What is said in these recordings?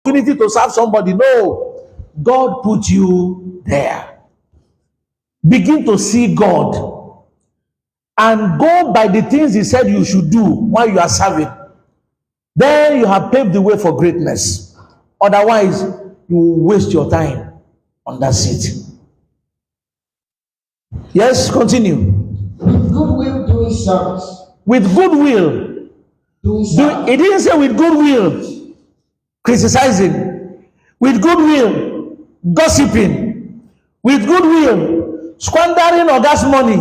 opportunity to serve somebody. No, God put you there. Begin to see God and go by the things he said you should do while you are serving. Then you have paved the way for greatness. Otherwise, you will waste your time on that seat. Yes, continue. With goodwill doing service. With goodwill. It didn't say with goodwill criticizing. With goodwill gossiping. With goodwill squandering God's money.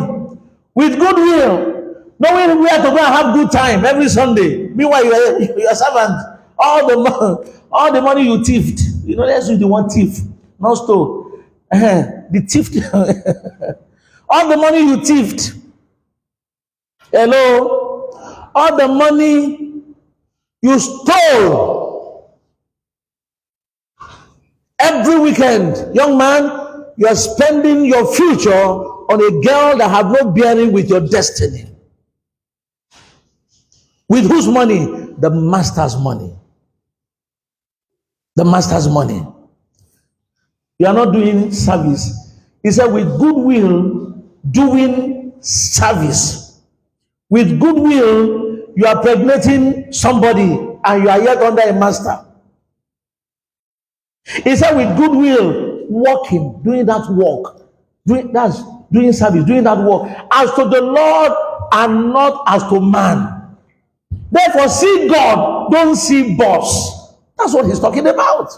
With goodwill knowing where to go and have good time every Sunday. Meanwhile, you are servant. All the money you thieved. You know, that's the one thief, not stole. The thief. All the money you thieved. Hello? All the money you stole. Every weekend, young man, you are spending your future on a girl that have no bearing with your destiny. With whose money? The master's money. The master's money. You are not doing service. He said, with goodwill, doing service. With goodwill, you are pregnating somebody and you are yet under a master. He said, with goodwill, working, doing that work, doing service, doing that work, as to the Lord and not as to man. Therefore, see God, don't see boss. That's what he's talking about.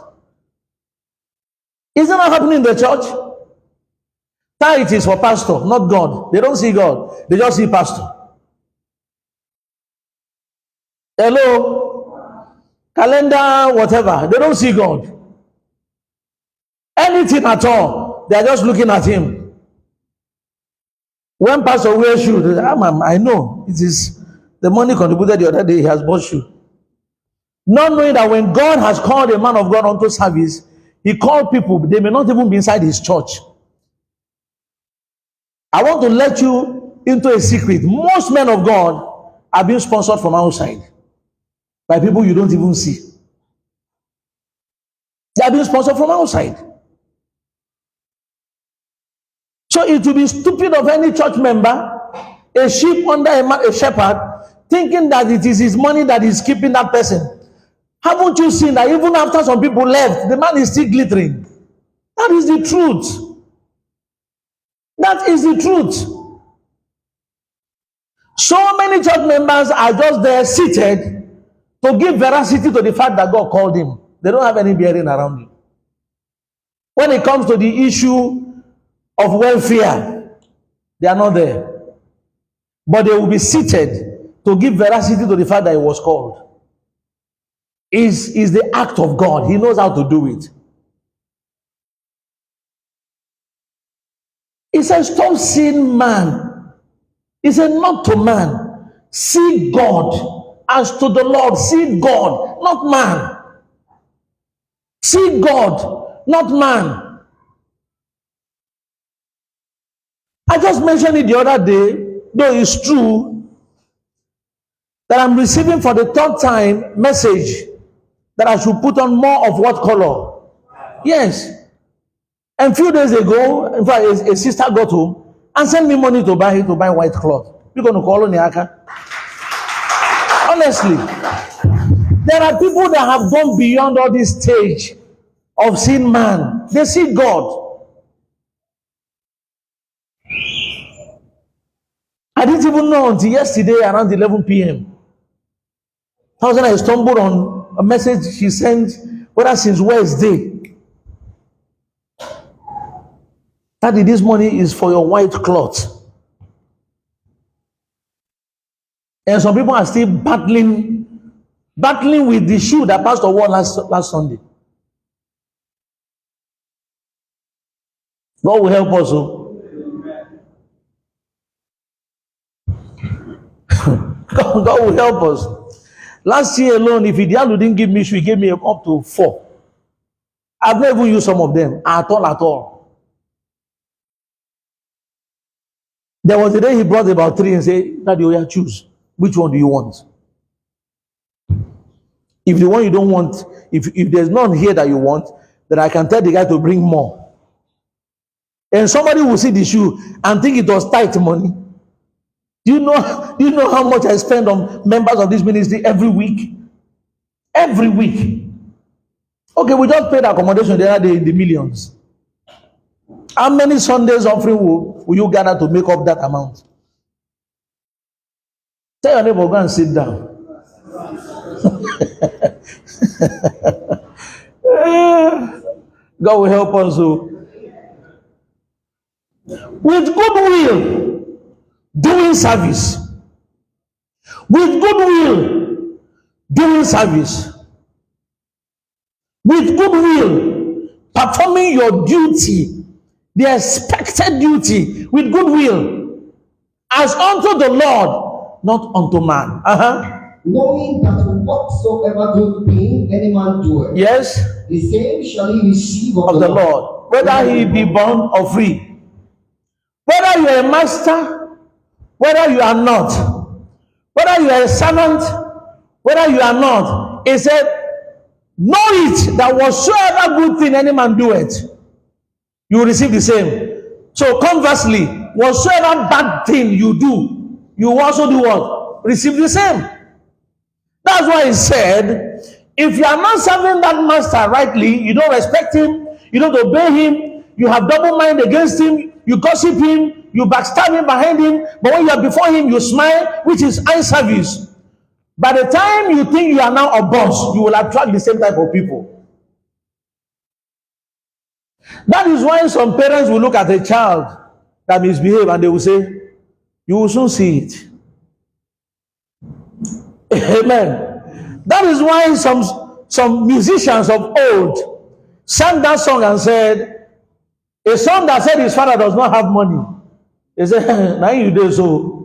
Isn't that happening in the church? Tithe is for pastor, not God. They don't see God. They just see pastor. Hello? Calendar, whatever. They don't see God. Anything at all. They are just looking at him. When pastor wears shoes, I know. It is the money contributed the other day, he has bought shoes. Not knowing that when God has called a man of God onto service, he called people, they may not even be inside his church. I want to let you into a secret. Most men of God are being sponsored from outside by people you don't even see. They are being sponsored from outside. So it will be stupid of any church member, a sheep under a shepherd, thinking that it is his money that is keeping that person. Haven't you seen that even after some people left, the man is still glittering? That is the truth. That is the truth. So many church members are just there seated to give veracity to the fact that God called him. They don't have any bearing around him. When it comes to the issue of welfare, they are not there. But they will be seated to give veracity to the fact that he was called. Is the act of God. He knows how to do it. He says, stop seeing man. He said, not to man. See God. As to the Lord, see God, not man. See God, not man. I just mentioned it the other day, though it's true, that I'm receiving for the third time message that I should put on more of what color. Yes. And a few days ago, in fact, a sister got home and sent me money to buy white cloth. You're going to call on Niaka? Honestly, there are people that have gone beyond all this stage of seeing man. They see God. I didn't even know until yesterday around 11 p.m. I stumbled on a message she sent, whether since Wednesday. Daddy, this money is for your white cloth. And some people are still battling with the shoe that Pastor wore last Sunday. God will help us. God will help us. Last year alone, if Idialu didn't give me shoe, he gave me up to 4. I've never used some of them at all. There was a day he brought about 3 and said, Daddy, choose. Which one do you want? If the one you don't want, if there's none here that you want, then I can tell the guy to bring more. And somebody will see the shoe and think it was tight money. Do you know how much I spend on members of this ministry every week? Every week. Okay, we just paid accommodation the other day in the millions. How many Sundays offering will you gather to make up that amount? Tell your neighbor, go and sit down. God will help us. So, with goodwill, doing service. With goodwill, doing service. With goodwill, performing your duty, the expected duty, with goodwill, as unto the Lord, not unto man. Knowing that whatsoever good thing any man doeth, yes, the same shall he receive of the Lord, whether he be born or free. Whether you are a master, whether you are not, whether you are a servant, whether you are not, he said, know it that whatsoever good thing any man doeth, you will receive the same. So conversely, whatsoever bad thing you do, you will also do what? Receive the same. That's why he said, if you are not serving that master rightly, you don't respect him, you don't obey him, you have double mind against him, you gossip him, you backstab him behind him, but when you are before him, you smile, which is eye service. By the time you think you are now a boss, you will attract the same type of people. That is why some parents will look at a child that misbehaves and they will say, you will soon see it. Amen. That is why some musicians of old sang that song and said, a son that said his father does not have money. He said, now you do so.